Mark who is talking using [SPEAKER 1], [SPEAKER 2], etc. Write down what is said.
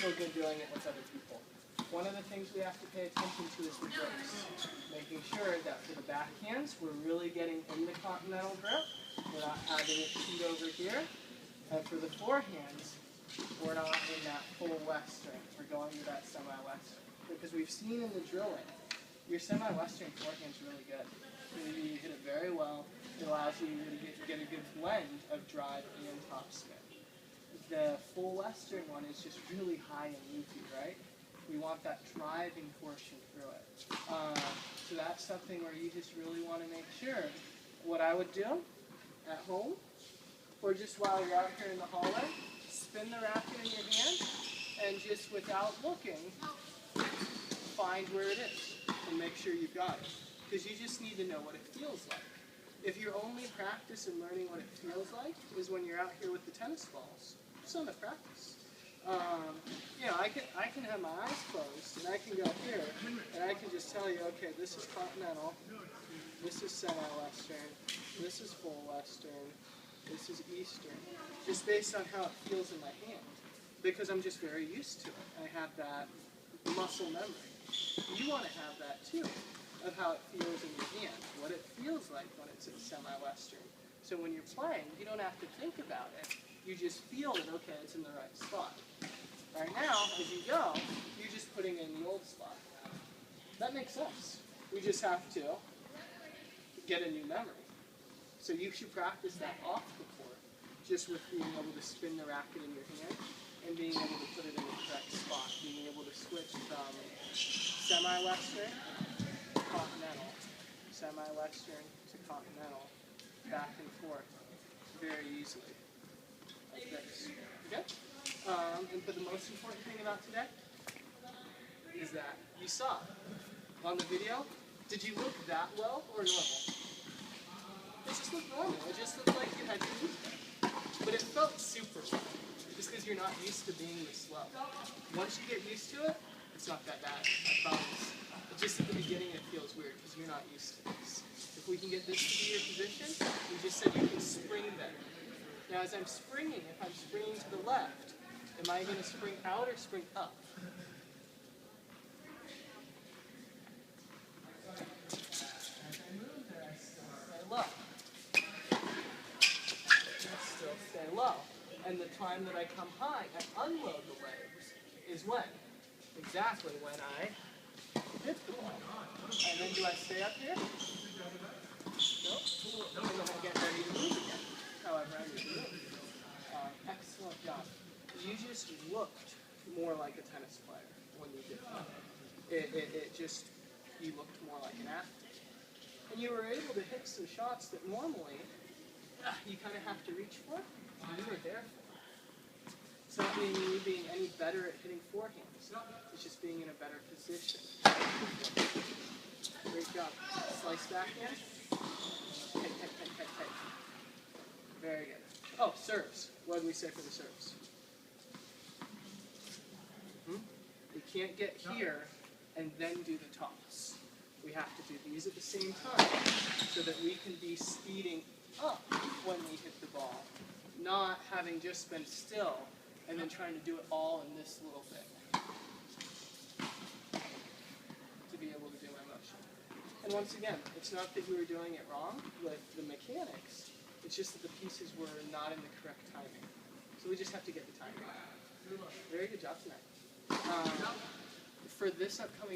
[SPEAKER 1] feel good doing it with other people. One of the things we have to pay attention to is the grips. Making sure that for the backhands, we're really getting into continental grip. We're not having it cheat over here. And for the forehands, we're not in that full western. We're going to that semi-western. Because we've seen in the drilling, your semi-western forehand's really good. You hit it very well. It allows you to get a good blend of drive and topspin. The full western one is just really high and loopy, right? We want that driving portion through it. So that's something where you just really want to make sure. What I would do at home, or just while you're out here in the hallway, spin the racket in your hand, and just without looking, find where it is, and make sure you've got it. Because you just need to know what it feels like. If your only practice in learning what it feels like is when you're out here with the tennis balls, it's not enough practice. I can have my eyes closed, and I can go here, and I can just tell you, okay, this is continental, this is semi-western, this is full western, this is eastern, just based on how it feels in my hand, because I'm just very used to it. I have that muscle memory. You want to have that too, of how it feels in your hand, what it feels like when it's in semi-western. So when you're playing, you don't have to think about it. You just feel that, okay, it's in the right spot. Right now, as you go, you're just putting it in the old spot. That makes sense. We just have to get a new memory. So you should practice that off the court, just with being able to spin the racket in your hand and being able to put it in the correct spot, being able to switch from semi-western to continental, semi-western to continental, back and forth very easily, like this. Okay? But the most important thing about today is that you saw on the video. Did you look that well or normal? It just looked normal. It just looked like you had your feet there. But it felt super slow, just because you're not used to being this slow. Once you get used to it, it's not that bad, I promise. But just at the beginning it feels weird because you're not used to this. If we can get this to be your position, you just said you can spring better. Now as I'm springing, if I'm springing to the left, am I going to spring out or spring up? Low. Still stay low. And the time that I come high and unload the legs is when? Exactly when I hit the ball. And then do I stay up here? Nope. And then I get ready to move again. However I need to move. Excellent job. You just looked more like a tennis player when you did that. You looked more like an athlete. And you were able to hit some shots that normally you kind of have to reach for, and you were there for it. It's not meaning you being any better at hitting forehands. It's just being in a better position. Great job. Slice backhand. Hey. Very good. Oh, serves. What did we say for the serves? We can't get here and then do the toss. We have to do these at the same time so that we can be speeding up when we hit the ball, not having just been still and then trying to do it all in this little thing to be able to do my motion. And once again, it's not that you were doing it wrong with the mechanics, it's just that the pieces were not in the correct timing. So we just have to get the timing right. Very good job tonight. For this upcoming